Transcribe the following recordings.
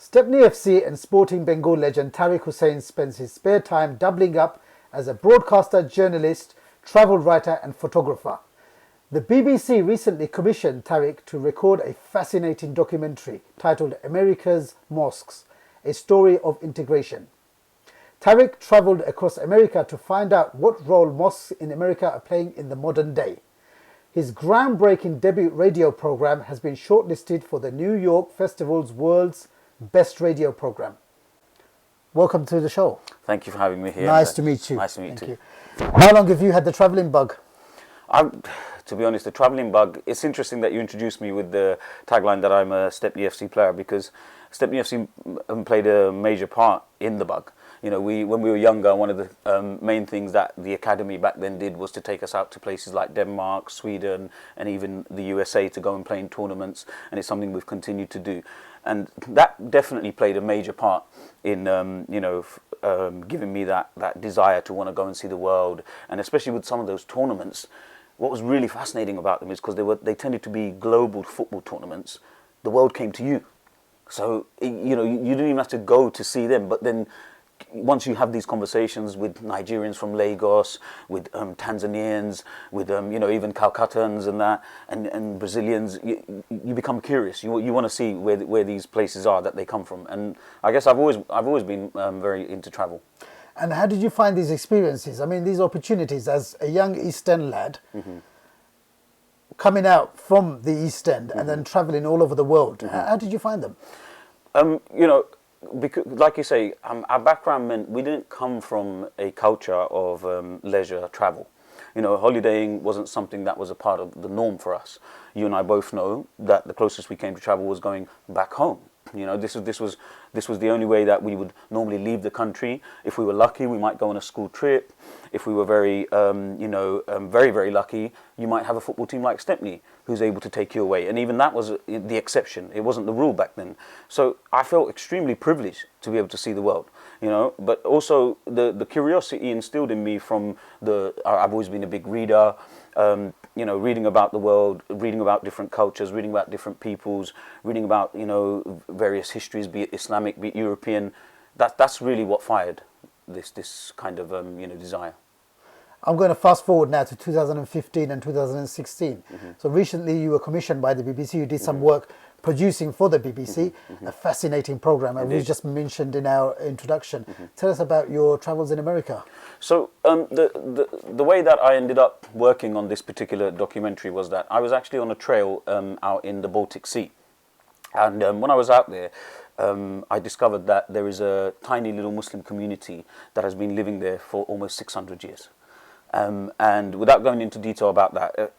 Stepney FC and Sporting Bengal legend Tharik Hussain spends his spare time doubling up as a broadcaster, journalist, travel writer and photographer. The BBC recently commissioned Tharik to record a fascinating documentary titled America's Mosques, a story of integration. Tharik travelled across America to find out what role mosques in America are playing in the modern day. His groundbreaking debut radio program has been shortlisted for the New York Festival's World's Best Radio Program. Welcome to the show. Thank you for having me here. Nice to meet you. Nice to meet you too. How long have you had the travelling bug? To be honest, the travelling bug, it's interesting that you introduced me with the tagline that I'm a Stepney FC player, because Stepney FC played a major part in the bug. You know, when we were younger, one of the main things that the academy back then did was to take us out to places like Denmark, Sweden, and even the USA to go and play in tournaments, and it's something we've continued to do. And that definitely played a major part in, giving me that desire to want to go and see the world, and especially with some of those tournaments. What was really fascinating about them is because they tended to be global football tournaments. The world came to you, so you didn't even have to go to see them. But then, once you have these conversations with Nigerians from Lagos, with Tanzanians, with even Calcuttans and that, and Brazilians, you become curious. You want to see where these places are that they come from. And I guess I've always been very into travel. And how did you find these experiences? I mean, these opportunities as a young East End lad, coming out from the East End and then travelling all over the world. How did you find them? Because, like you say, our background meant we didn't come from a culture of leisure travel. Holidaying wasn't something that was a part of the norm for us. You and I both know that the closest we came to travel was going back home. This was the only way that we would normally leave the country. If we were lucky, we might go on a school trip. If we were very, very, very lucky, you might have a football team like Stepney who's able to take you away. And even that was the exception. It wasn't the rule back then. So I felt extremely privileged to be able to see the world, But also the curiosity instilled in me from I've always been a big reader. Reading about the world, reading about different cultures, reading about different peoples, reading about, various histories, be it Islamic, be it European. That's really what fired this kind of, desire. I'm going to fast forward now to 2015 and 2016. So recently you were commissioned by the BBC. You did some work producing for the BBC, a fascinating program, as we just mentioned in our introduction. Tell us about your travels in America. So the way that I ended up working on this particular documentary was that I was actually on a trail out in the Baltic Sea. And when I was out there, I discovered that there is a tiny little Muslim community that has been living there for almost 600 years. And without going into detail about that,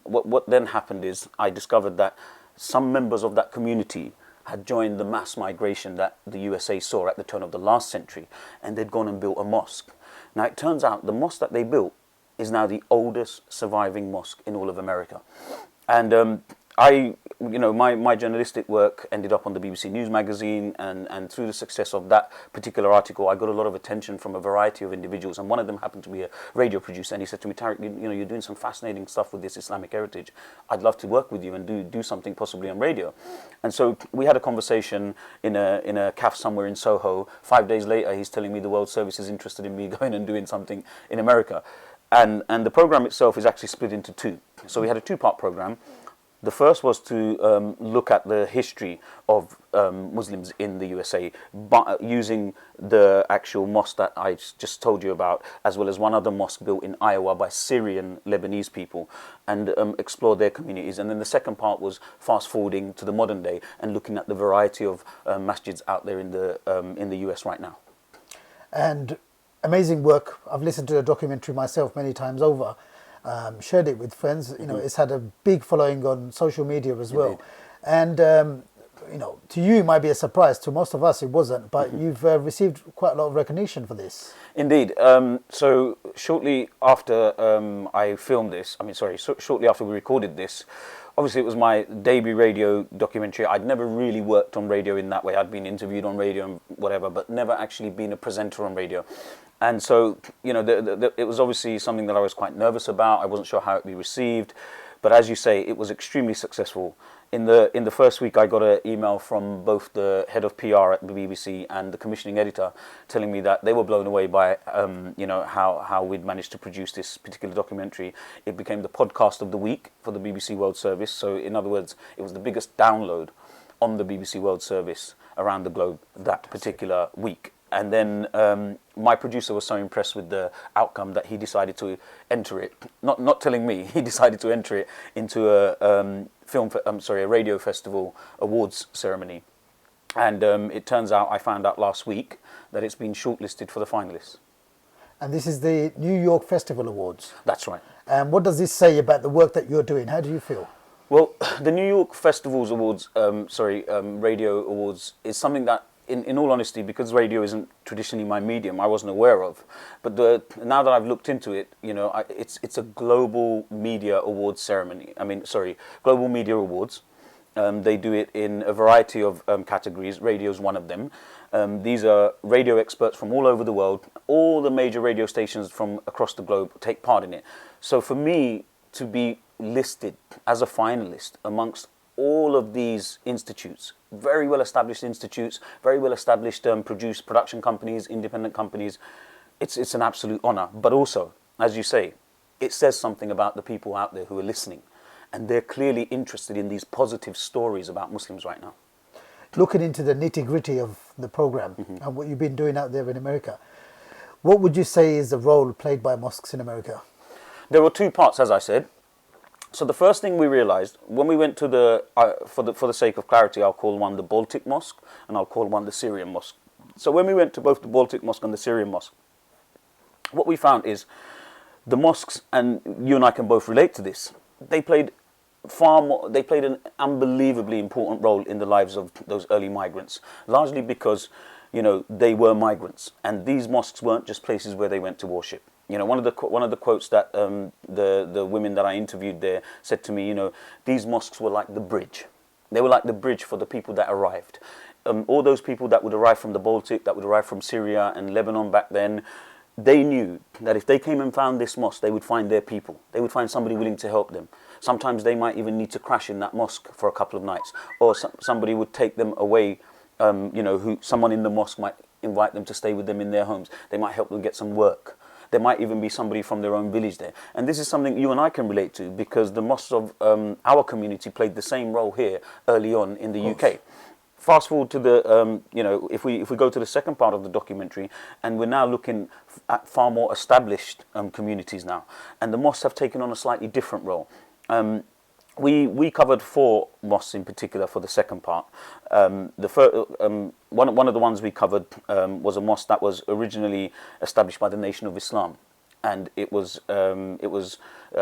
what then happened is I discovered that some members of that community had joined the mass migration that the USA saw at the turn of the last century, and they'd gone and built a mosque. Now it turns out the mosque that they built is now the oldest surviving mosque in all of America. And my journalistic work ended up on the BBC News magazine, and through the success of that particular article, I got a lot of attention from a variety of individuals, and one of them happened to be a radio producer, and he said to me, Tharik, you're doing some fascinating stuff with this Islamic heritage. I'd love to work with you and do something possibly on radio. And so we had a conversation in a cafe somewhere in Soho. 5 days later, he's telling me the World Service is interested in me going and doing something in America. And the program itself is actually split into two. So we had a two-part program. The first was to look at the history of Muslims in the USA, but using the actual mosque that I just told you about, as well as one other mosque built in Iowa by Syrian Lebanese people, and explore their communities. And then the second part was fast forwarding to the modern day and looking at the variety of masjids out there in the US right now. And amazing work. I've listened to the documentary myself many times over. Shared it with friends. It's had a big following on social media as well. Indeed. And to you it might be a surprise. To most of us it wasn't. But you've received quite a lot of recognition for this. Indeed. So shortly after I filmed this, shortly after we recorded this, obviously it was my debut radio documentary. I'd never really worked on radio in that way. I'd been interviewed on radio and whatever, but never actually been a presenter on radio. And so, it was obviously something that I was quite nervous about. I wasn't sure how it would be received. But as you say, it was extremely successful. in the first week, I got an email from both the head of PR at the BBC and the commissioning editor, telling me that they were blown away by how we'd managed to produce this particular documentary. It became the podcast of the week for the BBC World Service. So in other words, it was the biggest download on the BBC World Service around the globe that particular week. And then my producer was so impressed with the outcome that he decided to enter it. Not telling me, he decided to enter it into a radio festival awards ceremony. And it turns out, I found out last week that it's been shortlisted for the finalists. And this is the New York Festival Awards. That's right. And what does this say about the work that you're doing? How do you feel? Well, the New York Festivals Awards, radio awards, is something that, in all honesty, because radio isn't traditionally my medium, I wasn't aware of. But now that I've looked into it, it's a global media awards ceremony. Global media awards. They do it in a variety of categories. Radio is one of them. These are radio experts from all over the world. All the major radio stations from across the globe take part in it. So for me to be listed as a finalist amongst all of these institutes, very well established institutes, very well established production companies, independent companies, it's an absolute honor. But also, as you say, it says something about the people out there who are listening, and they're clearly interested in these positive stories about Muslims right now. Looking into the nitty-gritty of the program and what you've been doing out there in America, what would you say is the role played by mosques in America? There were two parts, as I said. So the first thing we realized when we went to for the sake of clarity, I'll call one the Baltic Mosque and I'll call one the Syrian Mosque. So when we went to both the Baltic Mosque and the Syrian Mosque, what we found is the mosques, and you and I can both relate to this, they played an unbelievably important role in the lives of those early migrants, largely because, they were migrants, and these mosques weren't just places where they went to worship. One of the quotes that the women that I interviewed there said to me, these mosques were like the bridge. They were like the bridge for the people that arrived. All those people that would arrive from the Baltic, that would arrive from Syria and Lebanon back then, they knew that if they came and found this mosque, they would find their people. They would find somebody willing to help them. Sometimes they might even need to crash in that mosque for a couple of nights, or somebody would take them away. Someone in the mosque might invite them to stay with them in their homes. They might help them get some work. There might even be somebody from their own village there. And this is something you and I can relate to, because the mosques of our community played the same role here early on in the UK. Fast forward to the, if we go to the second part of the documentary, and we're now looking at far more established communities now. And the mosques have taken on a slightly different role. We covered 4 mosques in particular for the second part. One of the ones we covered was a mosque that was originally established by the Nation of Islam, and it was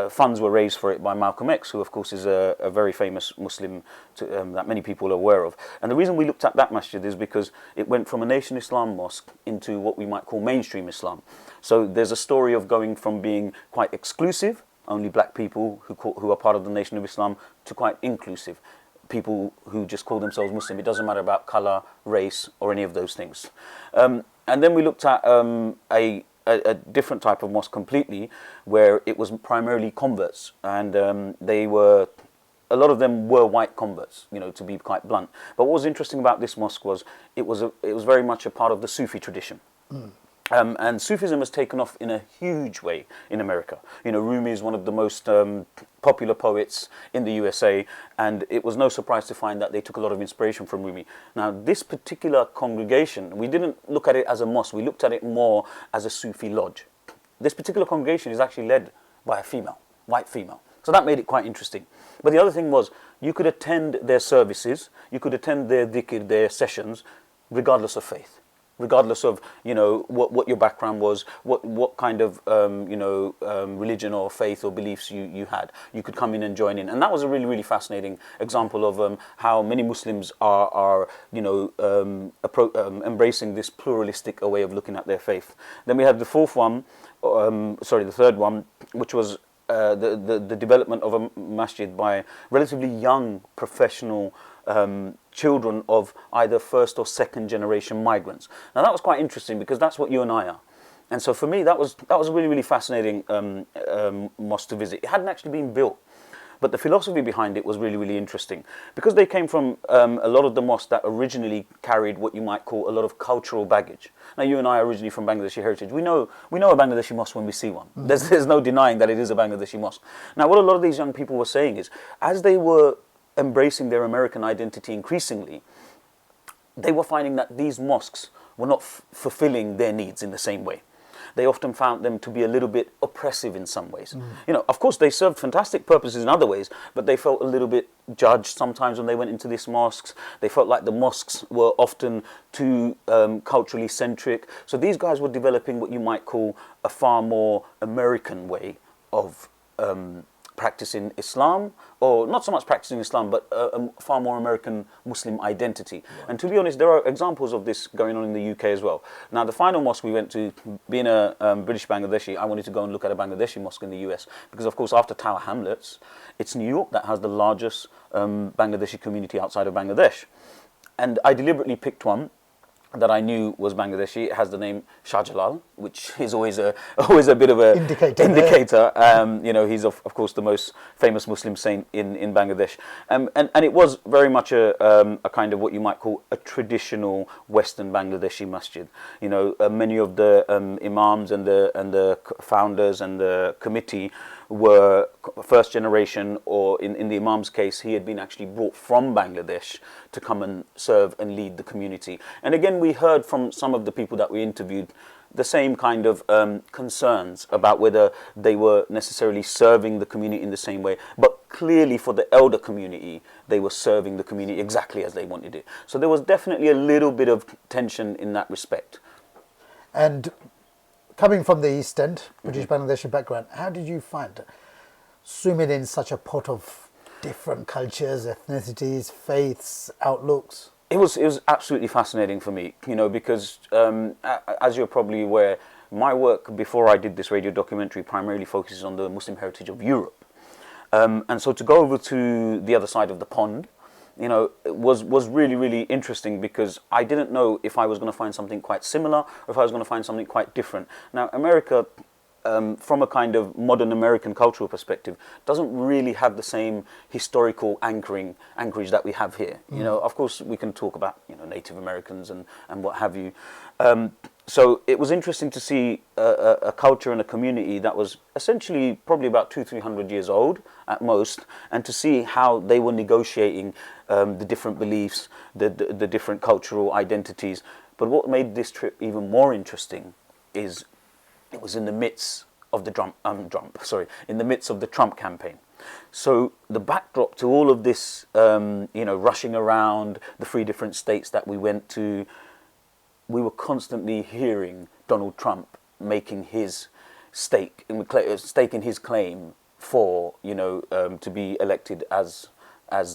funds were raised for it by Malcolm X, who of course is a very famous Muslim that many people are aware of. And the reason we looked at that masjid is because it went from a Nation Islam mosque into what we might call mainstream Islam. So there's a story of going from being quite exclusive, only black people who are part of the Nation of Islam, to quite inclusive people who just call themselves Muslim. It doesn't matter about color, race, or any of those things. And then we looked at a different type of mosque completely, where it was primarily converts, and a lot of them were white converts, to be quite blunt. But what was interesting about this mosque was it was very much a part of the Sufi tradition. And Sufism has taken off in a huge way in America. Rumi is one of the most popular poets in the USA, and it was no surprise to find that they took a lot of inspiration from Rumi. Now, this particular congregation, we didn't look at it as a mosque, we looked at it more as a Sufi lodge. This particular congregation is actually led by a female, white female. So that made it quite interesting. But the other thing was, you could attend their services, you could attend their dhikr, their sessions, regardless of faith. Regardless of what your background was, what kind of religion or faith or beliefs you had, you could come in and join in, and that was a really fascinating example of how many Muslims are embracing this pluralistic way of looking at their faith. Then we had the third one, which was the development of a masjid by relatively young professional children of either first or second generation migrants. Now that was quite interesting, because that's what you and I are. And so for me, that was a really fascinating mosque to visit. It hadn't actually been built. But the philosophy behind it was really, really interesting, because they came from a lot of the mosques that originally carried what you might call a lot of cultural baggage. Now, you and I are originally from Bangladeshi heritage. We know a Bangladeshi mosque when we see one. There's no denying that it is a Bangladeshi mosque. Now, what a lot of these young people were saying is, as they were embracing their American identity increasingly, they were finding that these mosques were not fulfilling their needs in the same way. They often found them to be a little bit oppressive in some ways. You know, of course, they served fantastic purposes in other ways, but they felt a little bit judged sometimes when they went into these mosques. They felt like the mosques were often too culturally centric. So these guys were developing what you might call a far more American way of practicing Islam, or not so much practicing Islam, but a far more American Muslim identity. Right. And to be honest, there are examples of this going on in the UK as well. Now, the final mosque we went to, being a British Bangladeshi, I wanted to go and look at a Bangladeshi mosque in the US, because of course after Tower Hamlets, it's New York that has the largest Bangladeshi community outside of Bangladesh. And I deliberately picked one that I knew was Bangladeshi. It has the name Shah Jalal, which is always a bit of a indicator. You know, he's of course the most famous Muslim saint in Bangladesh, and it was very much a kind of what you might call a traditional Western Bangladeshi masjid. You know, many of the imams and the founders and the committee were first generation, or in the imam's case, he had been actually brought from Bangladesh to come and serve and lead the community. And again, we heard from some of the people that we interviewed the same kind of concerns about whether they were necessarily serving the community in the same way, but clearly for the elder community, they were serving the community exactly as they wanted it. So there was definitely a little bit of tension in that respect. And coming from the East End, British Bangladeshi background, how did you find swimming in such a pot of different cultures, ethnicities, faiths, outlooks? It was absolutely fascinating for me, you know, because as you're probably aware, my work before I did this radio documentary primarily focuses on the Muslim heritage of Europe. And so to go over to the other side of the pond, you know, was really, really interesting, because I didn't know if I was going to find something quite similar or if I was going to find something quite different. Now, America, from a kind of modern American cultural perspective, doesn't really have the same historical anchorage that we have here. You know, of course, we can talk about, you know, Native Americans and what have you. So it was interesting to see a culture and a community that was essentially probably about 200-300 years old at most, and to see how they were negotiating the different beliefs, the different cultural identities. But what made this trip even more interesting is it was in the midst of the in the midst of the Trump campaign. So the backdrop to all of this, you know, rushing around the 3 different states that we went to, we were constantly hearing Donald Trump making his stake in his claim for, you know, to be elected as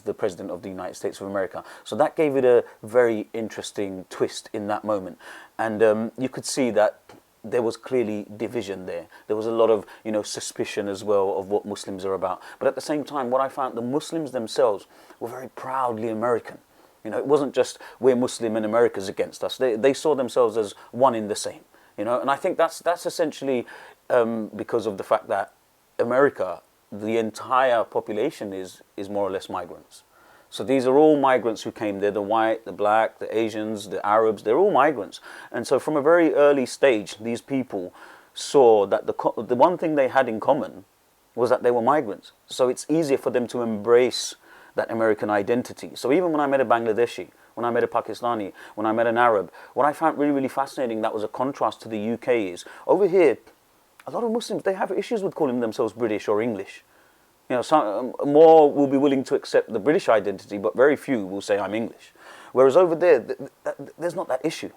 the President of the United States of America. So that gave it a very interesting twist in that moment. And you could see that there was clearly division there. There was a lot of, you know, suspicion as well of what Muslims are about. But at the same time, what I found, the Muslims themselves were very proudly American. You know, it wasn't just we're Muslim and America's against us. They saw themselves as one in the same. You know, and I think that's essentially because of the fact that America, the entire population is more or less migrants. So these are all migrants who came there, the white, the black, the Asians, the Arabs, they're all migrants. And so from a very early stage, these people saw that the one thing they had in common was that they were migrants. So it's easier for them to embrace that American identity. So even when I met a Bangladeshi, when I met a Pakistani, when I met an Arab, what I found really, really fascinating that was a contrast to the UK is, over here, a lot of Muslims, they have issues with calling themselves British or English. You know, some more will be willing to accept the British identity, but very few will say I'm English. Whereas over there, there's not that issue.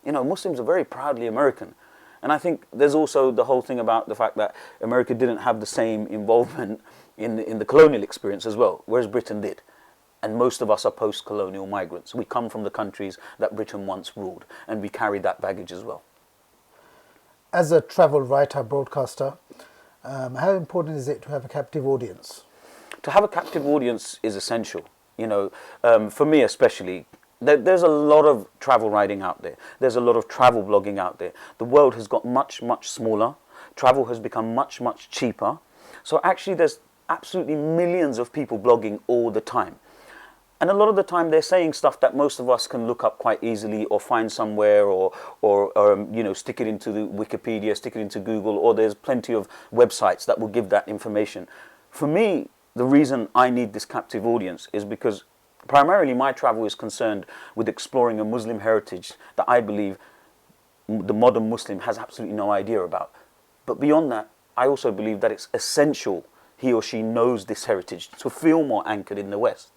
You know, Muslims are very proudly American. And I think there's also the whole thing about the fact that America didn't have the same involvement in the colonial experience as well, whereas Britain did. And most of us are post-colonial migrants. We come from the countries that Britain once ruled, and we carry that baggage as well. As a travel writer, broadcaster, how important is it to have a captive audience? To have a captive audience is essential. You know, for me especially, there's a lot of travel writing out there. There's a lot of travel blogging out there. The world has got much, much smaller. Travel has become much, much cheaper. So actually there's absolutely millions of people blogging all the time. And a lot of the time they're saying stuff that most of us can look up quite easily or find somewhere, or you know, stick it into the Wikipedia, stick it into Google, or there's plenty of websites that will give that information. For me, the reason I need this captive audience is because primarily my travel is concerned with exploring a Muslim heritage that I believe the modern Muslim has absolutely no idea about. But beyond that, I also believe that it's essential he or she knows this heritage to feel more anchored in the West.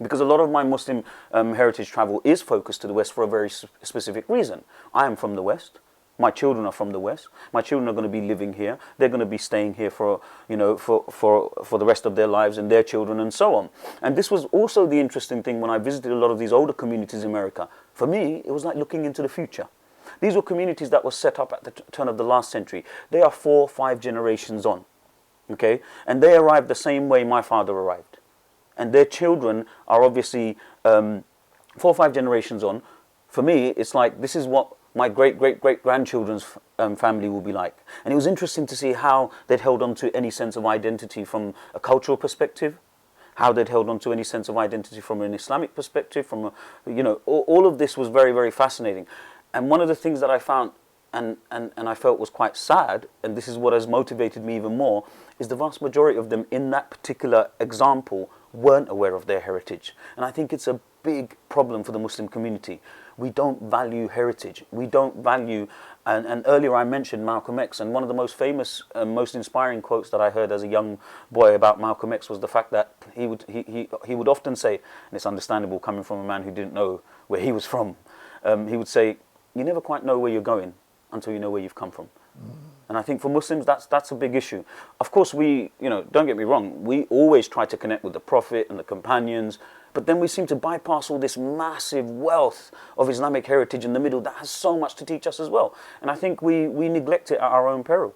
Because a lot of my Muslim heritage travel is focused to the West for a very specific reason. I am from the West. My children are from the West. My children are going to be living here. They're going to be staying here for, you know, for the rest of their lives, and their children and so on. And this was also the interesting thing when I visited a lot of these older communities in America. For me, it was like looking into the future. These were communities that were set up at the turn of the last century. They are 4 or 5 generations on, okay? And they arrived the same way my father arrived. And their children are obviously 4 or 5 generations on. For me, it's like, this is what my great-great-great-grandchildren's family will be like. And it was interesting to see how they'd held on to any sense of identity from a cultural perspective, how they'd held on to any sense of identity from an Islamic perspective, from a, you know, all of this was very, very fascinating. And one of the things that I found and I felt was quite sad, and this is what has motivated me even more, is the vast majority of them in that particular example weren't aware of their heritage. And I think it's a big problem for the Muslim community. We don't value heritage. We don't value, and earlier I mentioned Malcolm X, and one of the most famous, most inspiring quotes that I heard as a young boy about Malcolm X was the fact that he would often say, and it's understandable coming from a man who didn't know where he was from, he would say, you never quite know where you're going until you know where you've come from. And I think for Muslims, that's a big issue. Of course, we, you know, don't get me wrong, we always try to connect with the Prophet and the companions, but then we seem to bypass all this massive wealth of Islamic heritage in the middle that has so much to teach us as well. And I think we neglect it at our own peril.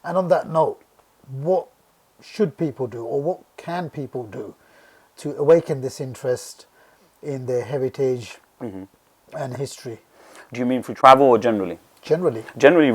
And on that note, what should people do, or what can people do to awaken this interest in their heritage and history? Do you mean through travel or generally? Generally. Generally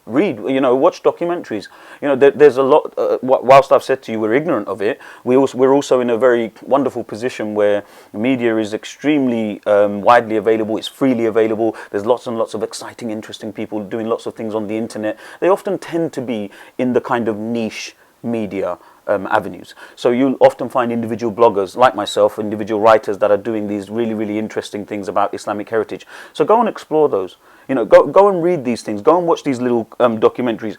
read, you know, watch documentaries. You know, there's a lot, whilst I've said to you we're ignorant of it, we're also in a very wonderful position where media is extremely widely available, it's freely available, there's lots and lots of exciting, interesting people doing lots of things on the internet. They often tend to be in the kind of niche media avenues. So you'll often find individual bloggers like myself, individual writers that are doing these really, really interesting things about Islamic heritage. So go and explore those. You know, go and read these things. Go and watch these little documentaries.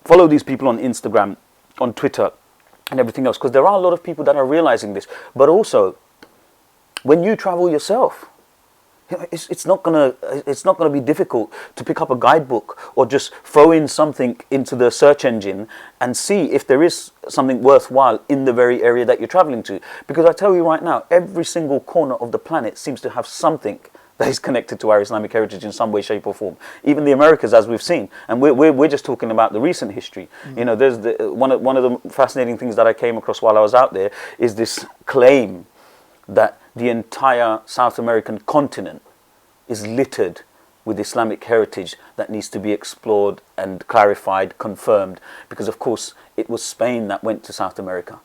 Follow these people on Instagram, on Twitter, and everything else. Because there are a lot of people that are realizing this. But also, when you travel yourself, you know, it's not gonna be difficult to pick up a guidebook or just throw in something into the search engine and see if there is something worthwhile in the very area that you're traveling to. Because I tell you right now, every single corner of the planet seems to have something that is connected to our Islamic heritage in some way, shape or form. Even the Americas, as we've seen. And we're just talking about the recent history. You know, there's one of the fascinating things that I came across while I was out there is this claim that the entire South American continent is littered with Islamic heritage that needs to be explored and clarified, confirmed. Because of course, it was Spain that went to South America.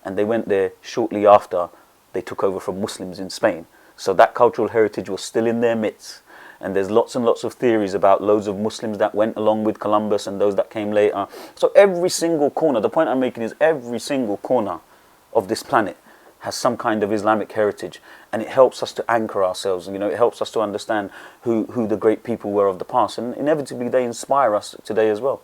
And they went there shortly after they took over from Muslims in Spain. So that cultural heritage was still in their midst. And there's lots and lots of theories about loads of Muslims that went along with Columbus and those that came later. So every single corner, the point I'm making is every single corner of this planet has some kind of Islamic heritage. And it helps us to anchor ourselves. You know, it helps us to understand who the great people were of the past. And inevitably they inspire us today as well.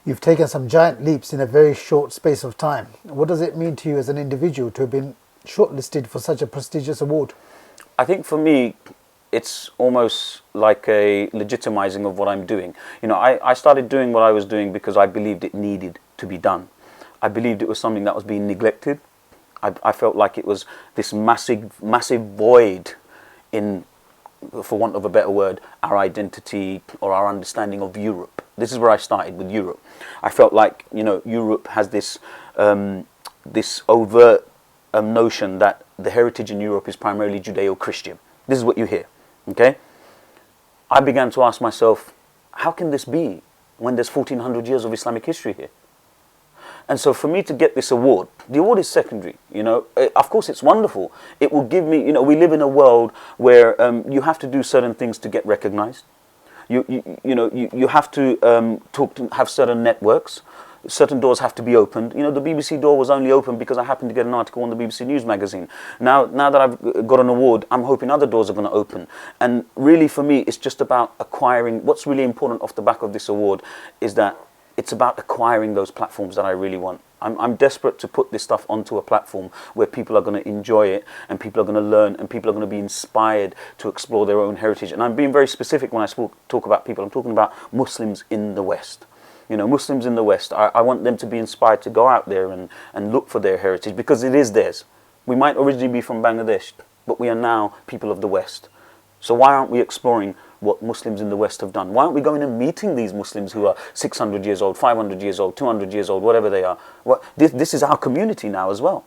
You've taken some giant leaps in a very short space of time. What does it mean to you as an individual to have been shortlisted for such a prestigious award? I think for me, it's almost like a legitimizing of what I'm doing. You know, I started doing what I was doing because I believed it needed to be done. I believed it was something that was being neglected. I felt like it was this massive void in, for want of a better word, our identity or our understanding of Europe. This is where I started with Europe. I felt like, you know, Europe has this this overt notion that the heritage in Europe is primarily Judeo-Christian. This is what you hear, okay? I began to ask myself, how can this be when there's 1400 years of Islamic history here? And so for me to get this award, the award is secondary, you know. Of course it's wonderful. It will give me, you know, we live in a world where you have to do certain things to get recognized. You have to have certain networks. Certain doors have to be opened. You know, the BBC door was only open because I happened to get an article on the BBC News magazine. Now that I've got an award, I'm hoping other doors are going to open. And really for me, it's just about acquiring. What's really important off the back of this award is that it's about acquiring those platforms that I really want. I'm desperate to put this stuff onto a platform where people are going to enjoy it, and people are going to learn, and people are going to be inspired to explore their own heritage. And I'm being very specific when I talk about people. I'm talking about Muslims in the West. You know, Muslims in the West, I want them to be inspired to go out there and look for their heritage, because it is theirs. We might originally be from Bangladesh, but we are now people of the West. So why aren't we exploring what Muslims in the West have done? Why aren't we going and meeting these Muslims who are 600 years old, 500 years old, 200 years old, whatever they are? This is our community now as well.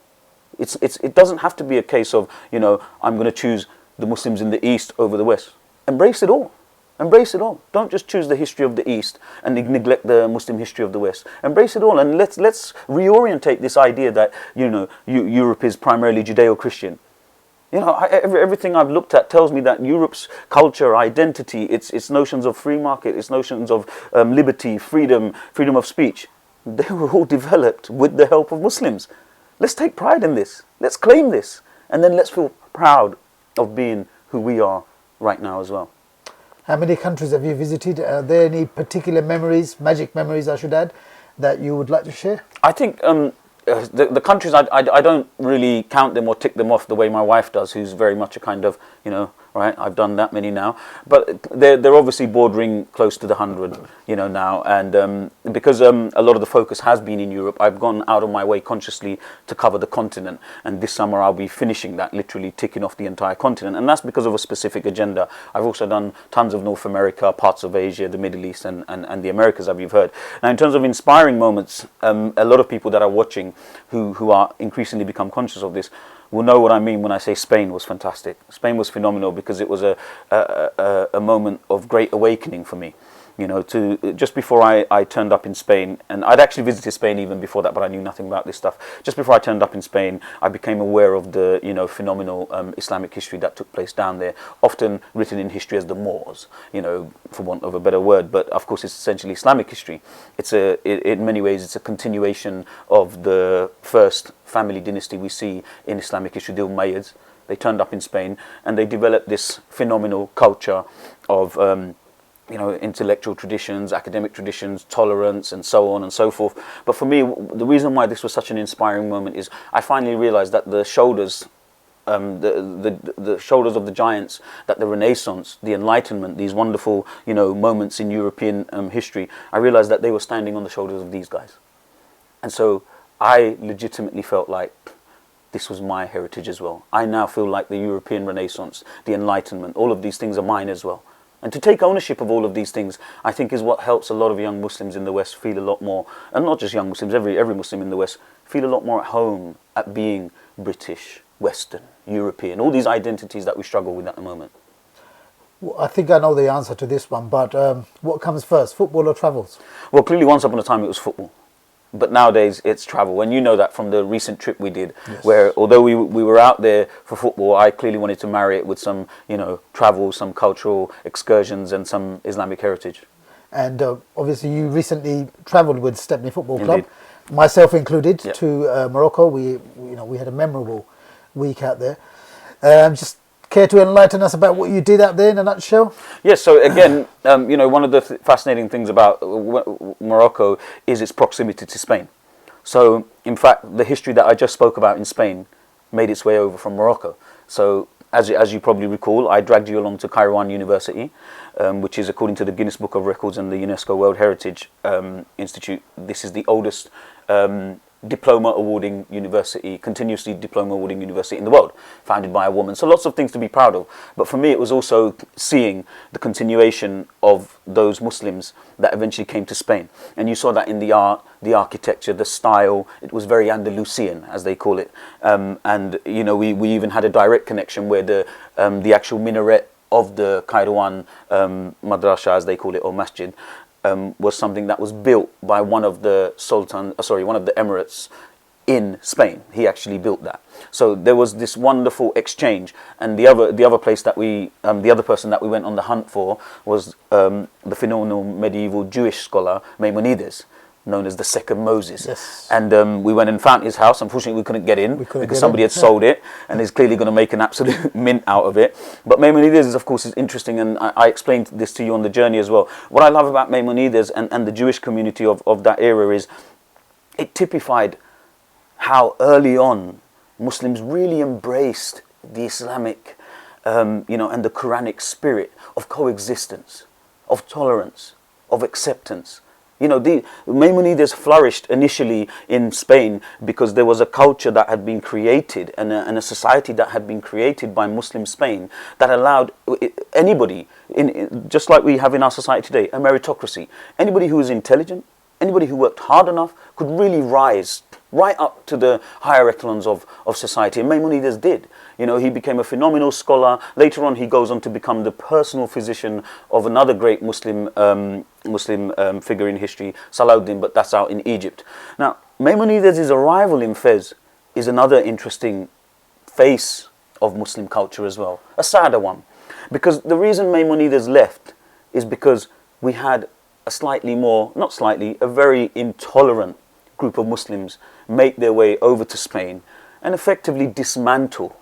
It doesn't have to be a case of, you know, I'm going to choose the Muslims in the East over the West. Embrace it all. Embrace it all. Don't just choose the history of the East and neglect the Muslim history of the West. Embrace it all, and let's reorientate this idea that, you know, Europe is primarily Judeo-Christian. You know, everything I've looked at tells me that Europe's culture, identity, its notions of free market, its notions of liberty, freedom of speech, they were all developed with the help of Muslims. Let's take pride in this. Let's claim this, and then let's feel proud of being who we are right now as well. How many countries have you visited? Are there any particular memories, magic memories I should add, that you would like to share? I think the countries, I don't really count them or tick them off the way my wife does, who's very much a kind of, you know, right, I've done that many now. But they're obviously bordering close to the 100, you know, now. And because a lot of the focus has been in Europe, I've gone out of my way consciously to cover the continent. And this summer I'll be finishing that, literally ticking off the entire continent. And that's because of a specific agenda. I've also done tons of North America, parts of Asia, the Middle East, and the Americas, as you've heard. Now, in terms of inspiring moments, a lot of people that are watching who are increasingly become conscious of this will know what I mean when I say Spain was fantastic. Spain was phenomenal because it was a moment of great awakening for me. You know, just before I turned up in Spain, and I'd actually visited Spain even before that, but I knew nothing about this stuff. Just before I turned up in Spain, I became aware of the, you know, phenomenal Islamic history that took place down there, often written in history as the Moors, you know, for want of a better word. But of course, it's essentially Islamic history. In many ways, it's a continuation of the first family dynasty we see in Islamic history, the Umayyads. They turned up in Spain, and they developed this phenomenal culture of you know, intellectual traditions, academic traditions, tolerance, and so on and so forth. But for me, the reason why this was such an inspiring moment is I finally realized that the shoulders, the shoulders of the giants, that the Renaissance, the Enlightenment, these wonderful, you know, moments in European history, I realized that they were standing on the shoulders of these guys. And so I legitimately felt like this was my heritage as well. I now feel like the European Renaissance, the Enlightenment, all of these things are mine as well. And to take ownership of all of these things, I think, is what helps a lot of young Muslims in the West feel a lot more, and not just young Muslims, every Muslim in the West, feel a lot more at home at being British, Western, European, all these identities that we struggle with at the moment. Well, I think I know the answer to this one, but what comes first, football or travels? Well, clearly once upon a time it was football. But nowadays it's travel, and you know that from the recent trip we did, yes, where although we were out there for football, I clearly wanted to marry it with some, you know, travel, some cultural excursions, and some Islamic heritage. And obviously you recently travelled with Stepney Football Club, Indeed. Myself included, Yep, to Morocco. We had a memorable week out there. Just care to enlighten us about what you did out there in a nutshell? Yes, so again, you know, one of the fascinating things about Morocco is its proximity to Spain. So, in fact, the history that I just spoke about in Spain made its way over from Morocco. So, as you probably recall, I dragged you along to Kairouan University, which is, according to the Guinness Book of Records and the UNESCO World Heritage Institute, this is the oldest diploma awarding university, continuously diploma awarding university in the world, founded by a woman. So lots of things to be proud of. But for me, it was also seeing the continuation of those Muslims that eventually came to Spain. And you saw that in the art, the architecture, the style. It was very Andalusian, as they call it. And, you know, we even had a direct connection where the actual minaret of the Kairouan madrasa, as they call it, or masjid, was something that was built by one of the one of the emirates in Spain. He actually built that. So there was this wonderful exchange, and the other place that the other person that we went on the hunt for was the phenomenal medieval Jewish scholar Maimonides, known as the second Moses. Yes. And we went and found his house. Unfortunately, we couldn't get in because somebody had sold it, and is clearly going to make an absolute mint out of it. But Maimonides, of course, is interesting, and I explained this to you on the journey as well. What I love about Maimonides and the Jewish community of that era is it typified how early on Muslims really embraced the Islamic, and the Quranic spirit of coexistence, of tolerance, of acceptance. The Maimonides flourished initially in Spain because there was a culture that had been created and a society that had been created by Muslim Spain that allowed anybody, just like we have in our society today, a meritocracy. Anybody who was intelligent, anybody who worked hard enough could really rise right up to the higher echelons of society. And Maimonides did. He became a phenomenal scholar. Later on, he goes on to become the personal physician of another great Muslim figure in history, Salahuddin, but that's out in Egypt. Now, Maimonides' arrival in Fez is another interesting face of Muslim culture as well, a sadder one. Because the reason Maimonides left is because we had a very intolerant group of Muslims make their way over to Spain and effectively dismantle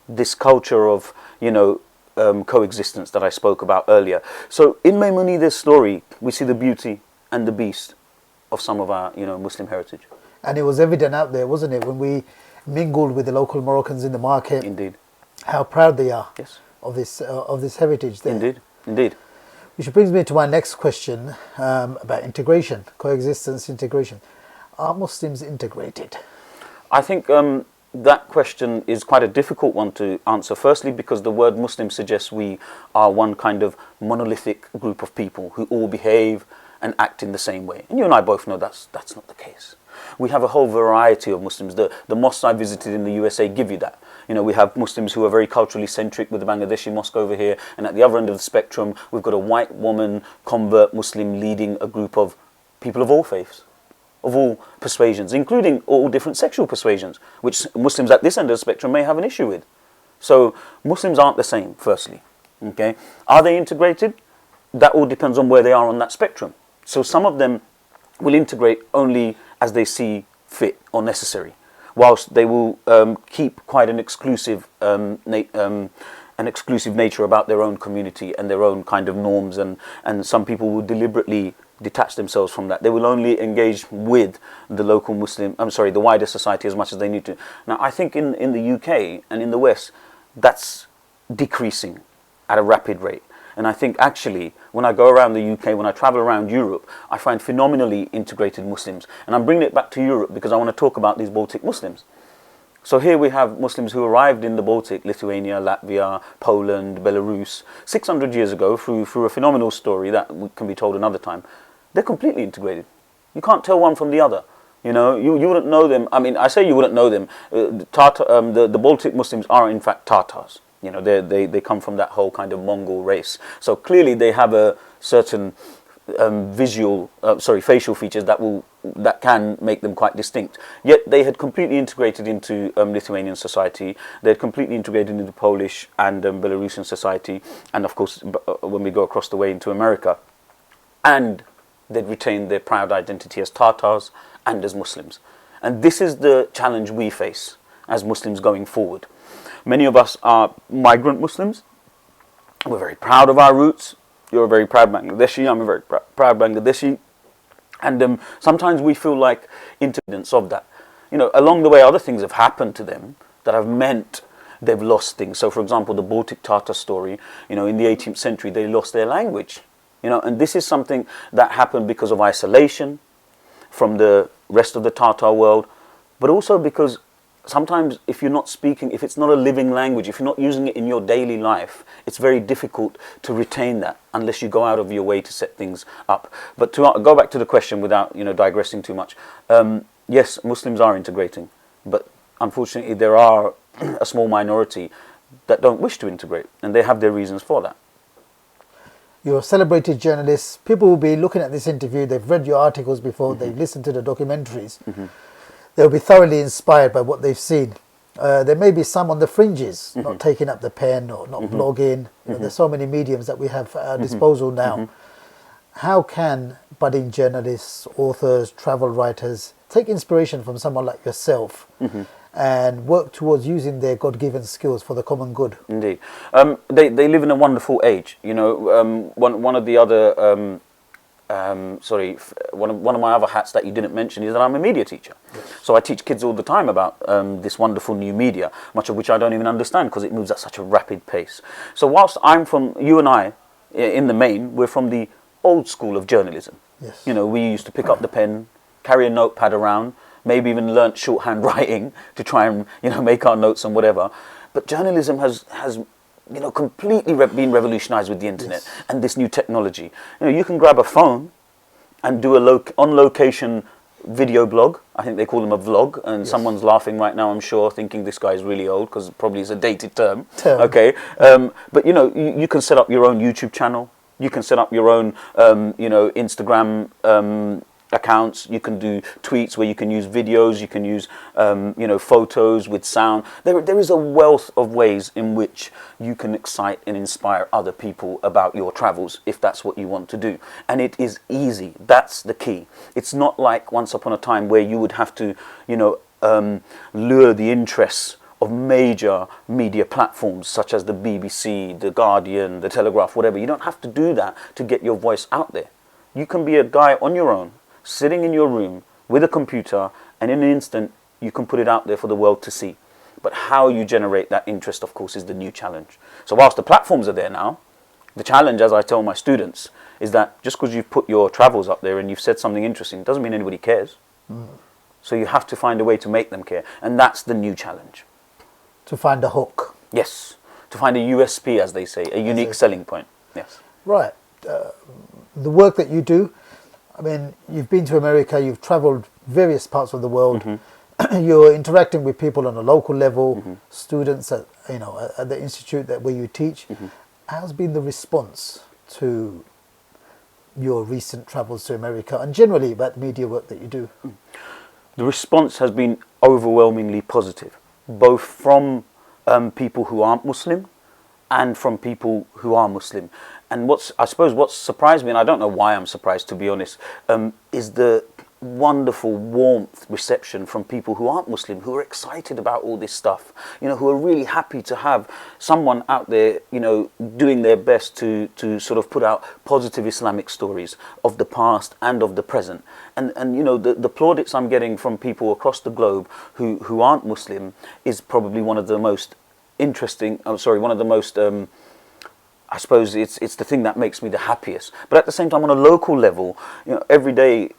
this culture of, coexistence that I spoke about earlier. So in Maimonides' story, we see the beauty and the beast of some of our, Muslim heritage. And it was evident out there, wasn't it, when we mingled with the local Moroccans in the market? Indeed. How proud they are, yes, of this heritage there. Indeed. Which brings me to my next question about integration, coexistence, integration. Are Muslims integrated? I think that question is quite a difficult one to answer. Firstly, because the word Muslim suggests we are one kind of monolithic group of people who all behave and act in the same way. And you and I both know that's not the case. We have a whole variety of Muslims. The mosques I visited in the USA give you that. We have Muslims who are very culturally centric with the Bangladeshi mosque over here, and at the other end of the spectrum, we've got a white woman convert Muslim leading a group of people of all faiths, of all persuasions, including all different sexual persuasions, which Muslims at this end of the spectrum may have an issue with. So Muslims aren't the same, firstly. Okay? Are they integrated? That all depends on where they are on that spectrum. So some of them will integrate only as they see fit or necessary, whilst they will keep quite an exclusive nature about their own community and their own kind of norms, and some people will deliberately detach themselves from that. They will only engage with the local the wider society as much as they need to. Now, I think in the UK and in the West, that's decreasing at a rapid rate. And I think actually, when I go around the UK, when I travel around Europe, I find phenomenally integrated Muslims. And I'm bringing it back to Europe because I want to talk about these Baltic Muslims. So here we have Muslims who arrived in the Baltic, Lithuania, Latvia, Poland, Belarus, 600 years ago through a phenomenal story that can be told another time. They're completely integrated. You can't tell one from the other. You wouldn't know them. I mean, I say you wouldn't know them. The Baltic Muslims are in fact Tatars. They come from that whole kind of Mongol race. So clearly they have a certain facial features that can make them quite distinct. Yet they had completely integrated into Lithuanian society. They had completely integrated into Polish and Belarusian society, and of course when we go across the way into America, and they'd retained their proud identity as Tatars and as Muslims. And this is the challenge we face as Muslims going forward. Many of us are migrant Muslims. We're very proud of our roots. You're a very proud Bangladeshi. I'm a very proud Bangladeshi. And sometimes we feel like interdependence of that. Along the way, other things have happened to them that have meant they've lost things. So, for example, the Baltic Tatar story, in the 18th century, they lost their language. And this is something that happened because of isolation from the rest of the Tatar world, but also because sometimes if it's not a living language, if you're not using it in your daily life, it's very difficult to retain that unless you go out of your way to set things up. But to go back to the question without digressing too much, yes, Muslims are integrating, but unfortunately there are a small minority that don't wish to integrate, and they have their reasons for that. You're a celebrated journalist. People will be looking at this interview. They've read your articles before. They've listened to the documentaries. They'll be thoroughly inspired by what they've seen. There may be some on the fringes, not taking up the pen or not blogging. You know, there's so many mediums that we have at our disposal now. How can budding journalists, authors, travel writers take inspiration from someone like yourself and work towards using their God-given skills for the common good? Indeed. They live in a wonderful age. You know, one of the other, one of my other hats that you didn't mention is that I'm a media teacher. Yes. So I teach kids all the time about this wonderful new media, much of which I don't even understand because it moves at such a rapid pace. So whilst you and I, in the main, we're from the old school of journalism. Yes. You know, we used to pick up the pen, carry a notepad around, maybe even learnt shorthand writing to try and, you know, make our notes and whatever. But journalism has you know, completely been revolutionized with the internet and this new technology. You know, you can grab a phone and do a on-location video blog. I think they call them a vlog, and someone's laughing right now, I'm sure, thinking this guy is really old because it probably is a dated term. Okay, but you know, you can set up your own YouTube channel. You can set up your own, you know, Instagram accounts. You can do tweets where you can use videos. You can use, you know, photos with sound. There is a wealth of ways in which you can excite and inspire other people about your travels, if that's what you want to do. And it is easy. That's the key. It's not like once upon a time where you would have to, you know, lure the interests of major media platforms such as the BBC, the Guardian, the Telegraph, whatever. You don't have to do that to get your voice out there. You can be a guy on your own, sitting in your room with a computer, and in an instant you can put it out there for the world to see. But how you generate that interest, of course, is the new challenge. So whilst the platforms are there now, the challenge, as I tell my students, is that just because you've put your travels up there and you've said something interesting doesn't mean anybody cares. So you have to find a way to make them care, and that's the new challenge. To find a hook. Yes, to find a USP, as they say, a unique selling point. Yes. Right. The work that you do, I mean, you've been to America, you've travelled various parts of the world. You're interacting with people on a local level, students at, you know, at the institute where you teach. How's been the response to your recent travels to America, and generally about the media work that you do? The response has been overwhelmingly positive, both from people who aren't Muslim and from people who are Muslim. And I suppose what's surprised me, and I don't know why I'm surprised, to be honest, is the wonderful warmth reception from people who aren't Muslim, who are excited about all this stuff, you know, who are really happy to have someone out there, you know, doing their best to sort of put out positive Islamic stories of the past and of the present. And you know, the plaudits I'm getting from people across the globe who aren't Muslim is probably one of the most interesting, one of the most I suppose it's the thing that makes me the happiest. But at the same time, on a local level, you know, every day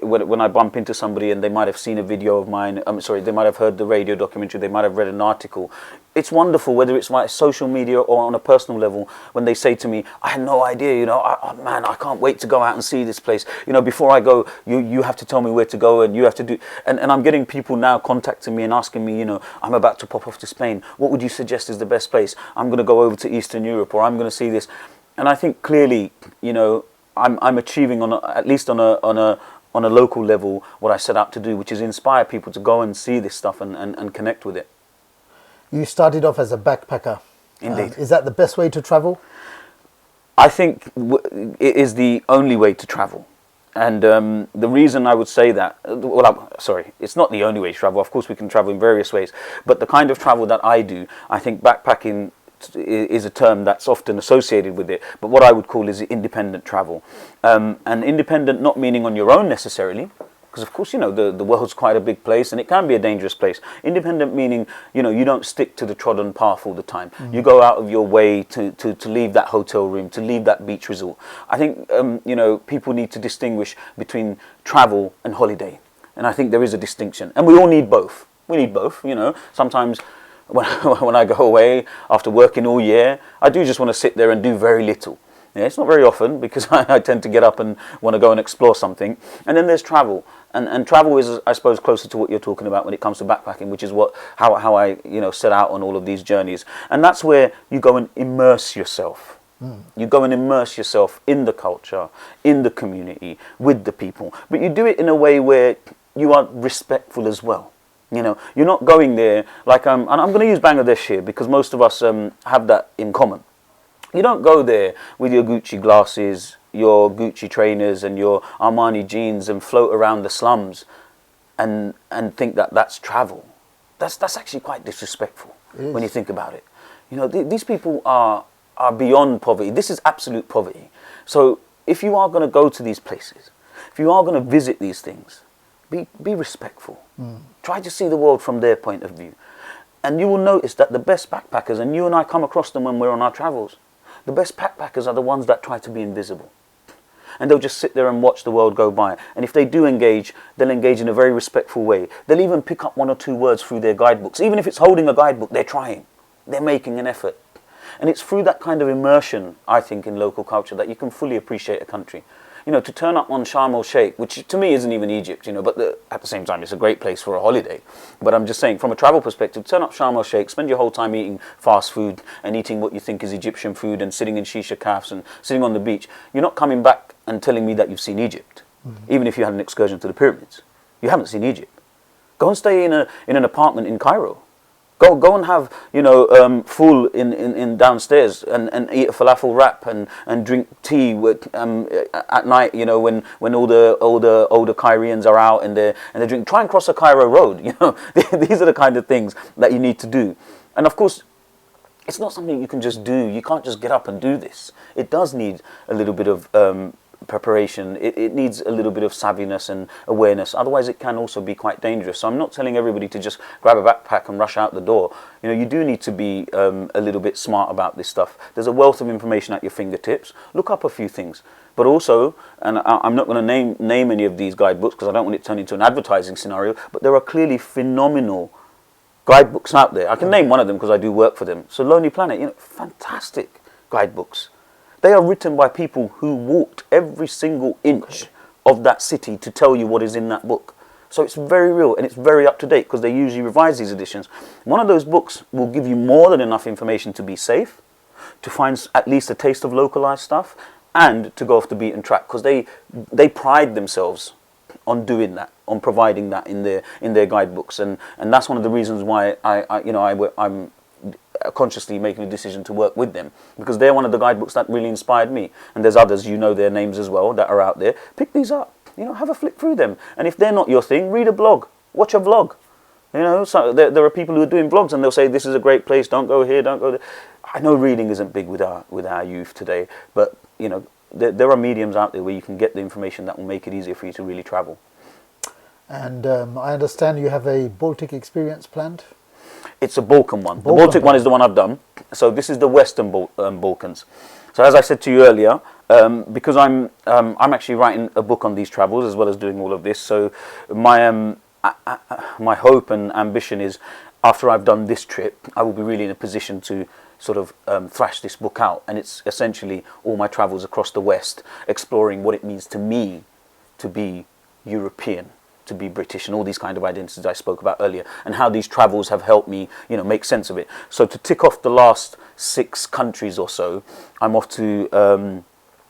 when I bump into somebody and they might have seen a video of mine, they might have heard the radio documentary, they might have read an article. It's wonderful, whether it's my social media or on a personal level, when they say to me, I had no idea, you know, man, I can't wait to go out and see this place. You know, before I go, you have to tell me where to go, and you have to do, and I'm getting people now contacting me and asking me, you know, I'm about to pop off to Spain. What would you suggest is the best place? I'm going to go over to Eastern Europe, or I'm going to see this. And I think clearly, you know, I'm achieving at least on a local level what I set out to do, which is inspire people to go and see this stuff and connect with it. You started off as a backpacker. Indeed. Is that the best way to travel? I think it is the only way to travel. And the reason I would say that, it's not the only way to travel. Of course, we can travel in various ways. But the kind of travel that I do, I think backpacking is a term that's often associated with it. But what I would call is independent travel. And independent not meaning on your own necessarily, because of course, you know, the world's quite a big place and it can be a dangerous place. Independent meaning, you know, you don't stick to the trodden path all the time. You go out of your way to leave that hotel room, to leave that beach resort. I think, you know, people need to distinguish between travel and holiday. And I think there is a distinction. And we all need both. We need both, you know. Sometimes when I go away after working all year, I do just want to sit there and do very little. Yeah, it's not very often because I tend to get up and want to go and explore something. And then there's travel. And travel is, I suppose, closer to what you're talking about when it comes to backpacking, which is how I, you know, set out on all of these journeys. And that's where you go and immerse yourself You go and immerse yourself in the culture, in the community, with the people. But you do it in a way where you are respectful as well. You know, you're not going there like, and I'm going to use Bangladesh here because most of us have that in common. You don't go there with your Gucci glasses, your Gucci trainers and your Armani jeans and float around the slums and think that that's travel. That's actually quite disrespectful when you think about it. You know, these people are beyond poverty. This is absolute poverty. So if you are going to go to these places, if you are going to visit these things, be respectful. Try to see the world from their point of view. And you will notice that the best backpackers, and you and I come across them when we're on our travels, the best backpackers are the ones that try to be invisible. And they'll just sit there and watch the world go by. And if they do engage, they'll engage in a very respectful way. They'll even pick up one or two words through their guidebooks. Even if it's holding a guidebook, they're trying. They're making an effort. And it's through that kind of immersion, I think, in local culture that you can fully appreciate a country. You know, to turn up on Sharm el-Sheikh, which to me isn't even Egypt, you know, but at the same time it's a great place for a holiday. But I'm just saying, from a travel perspective, turn up Sharm el-Sheikh, spend your whole time eating fast food and eating what you think is Egyptian food and sitting in shisha cafes and sitting on the beach. You're not coming back and telling me that you've seen Egypt, even if you had an excursion to the pyramids. You haven't seen Egypt. Go and stay in an apartment in Cairo. Go and have, you know, full in downstairs and eat a falafel wrap and drink tea with, at night, you know, when all the older Caireans are out and they drink. Try and cross a Cairo road, you know. These are the kind of things that you need to do. And of course, it's not something you can just do. You can't just get up and do this. It does need a little bit of preparation. It needs a little bit of savviness and awareness. Otherwise, it can also be quite dangerous. So I'm not telling everybody to just grab a backpack and rush out the door. You know, you do need to be a little bit smart about this stuff. There's a wealth of information at your fingertips. Look up a few things. But also, and I'm not going to name any of these guidebooks because I don't want it to turn into an advertising scenario, but there are clearly phenomenal guidebooks out there. I can name one of them because I do work for them. So Lonely Planet, you know, fantastic guidebooks. They are written by people who walked every single inch of that city to tell you what is in that book. So it's very real and it's very up to date because they usually revise these editions. One of those books will give you more than enough information to be safe, to find at least a taste of localized stuff, and to go off the beaten track because they pride themselves on doing that, on providing that in their guidebooks, and that's one of the reasons why I'm consciously making a decision to work with them, because they're one of the guidebooks that really inspired me. And there's others, you know their names as well, that are out there. Pick these up, you know, have a flick through them. And if they're not your thing, read a blog, watch a vlog. You know, so there are people who are doing vlogs and they'll say this is a great place, don't go here, don't go there. I know reading isn't big with our youth today, but you know, there are mediums out there where you can get the information that will make it easier for you to really travel. And I understand you have a Baltic experience planned? It's a Balkan one. The Baltic one is the one I've done. So this is the Western Balkans. So as I said to you earlier, because I'm actually writing a book on these travels as well as doing all of this. So my hope and ambition is, after I've done this trip, I will be really in a position to sort of thrash this book out. And it's essentially all my travels across the West, exploring what it means to me to be European, to be British, and all these kind of identities I spoke about earlier, and how these travels have helped me, you know, make sense of it. So to tick off the last 6 countries or so, I'm off to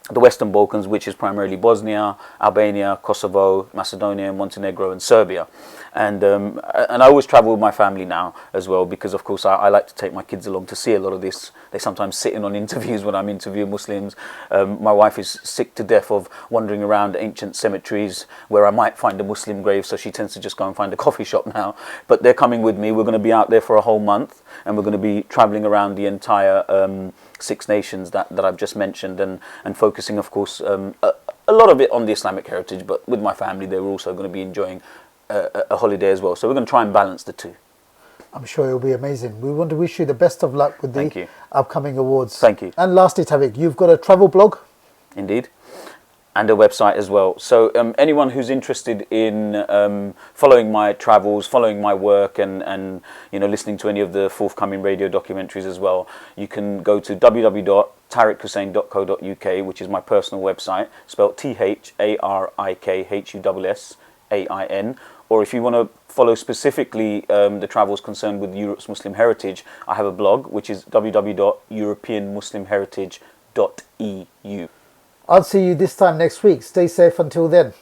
the Western Balkans, which is primarily Bosnia, Albania, Kosovo, Macedonia, Montenegro, and Serbia. And I always travel with my family now as well, because of course I like to take my kids along to see a lot of this. They sometimes sit in on interviews when I'm interviewing Muslims. My wife is sick to death of wandering around ancient cemeteries where I might find a Muslim grave, so she tends to just go and find a coffee shop now. But they're coming with me. We're going to be out there for a whole month, and we're going to be traveling around the entire 6 nations that I've just mentioned, and focusing, of course, a lot of it on the Islamic heritage, but with my family, they were also going to be enjoying a holiday as well. So we're going to try and balance the two. I'm sure it'll be amazing. We want to wish you the best of luck with the upcoming awards. Thank you. And lastly, Tharik, you've got a travel blog? Indeed. And a website as well. So anyone who's interested in following my travels, following my work, and you know, listening to any of the forthcoming radio documentaries as well, you can go to www.tharikhussain.co.uk, which is my personal website, spelled THARIKHUSSAIN. Or if you want to follow specifically the travels concerned with Europe's Muslim heritage, I have a blog, which is www.europeanmuslimheritage.com. www.islamic.eu. I'll see you this time next week. Stay safe until then.